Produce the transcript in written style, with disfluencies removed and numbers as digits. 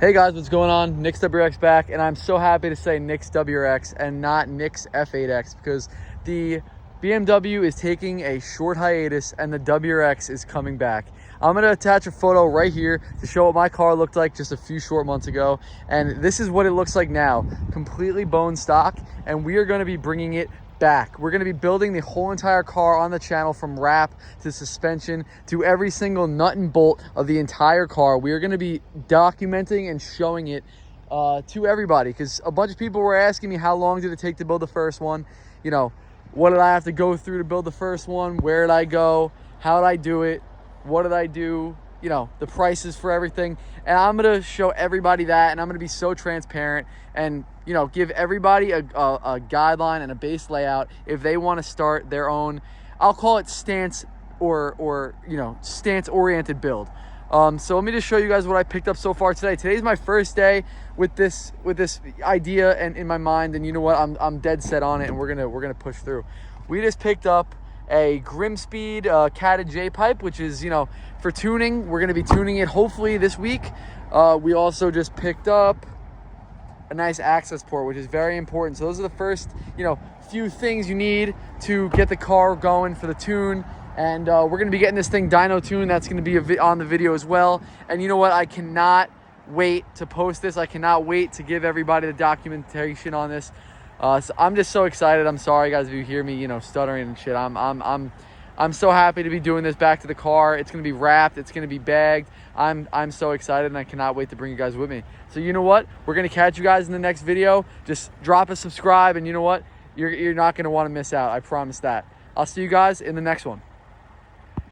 Hey guys, what's going on? Nick's WRX back, and I'm so happy to say Nick's WRX and not Nick's F8X because the BMW is taking a short hiatus and the WRX is coming back. I'm going to attach a photo right here to show what my car looked like just a few short months ago, and this is what it looks like now. Completely bone stock, and we are going to be bringing it back. We're going to be building the whole entire car on the channel, from wrap to suspension to every single nut and bolt of the entire car. We are going to be documenting and showing it to everybody, because a bunch of people were asking me how long did it take to build the first one. You know, what did I have to go through to build the first one? Where did I go? How did I do it? What did I do? You know, the prices for everything. And I'm going to show everybody that, and I'm going to be so transparent and, you know, give everybody a guideline and a base layout if they want to start their own, I'll call it stance or you know, stance oriented build. So let me just show you guys what I picked up so far today. Today's my first day with this idea and in my mind, and you know what, I'm dead set on it, and we're gonna push through. We just picked up a Grimspeed catted J pipe, which is, you know, for tuning. We're gonna be tuning it hopefully this week. We also just picked up a nice access port, which is very important. So those are the first, you know, few things you need to get the car going for the tune. And we're going to be getting this thing dyno tuned. That's going to be on the video as well. And you know what? I cannot wait to post this. I cannot wait to give everybody the documentation on this. So I'm just so excited. I'm sorry, guys, if you hear me, you know, stuttering and shit. I'm so happy to be doing this back to the car. It's going to be wrapped. It's going to be bagged. I'm so excited, and I cannot wait to bring you guys with me. So you know what? We're going to catch you guys in the next video. Just drop a subscribe, and you know what? You're not going to want to miss out. I promise that. I'll see you guys in the next one.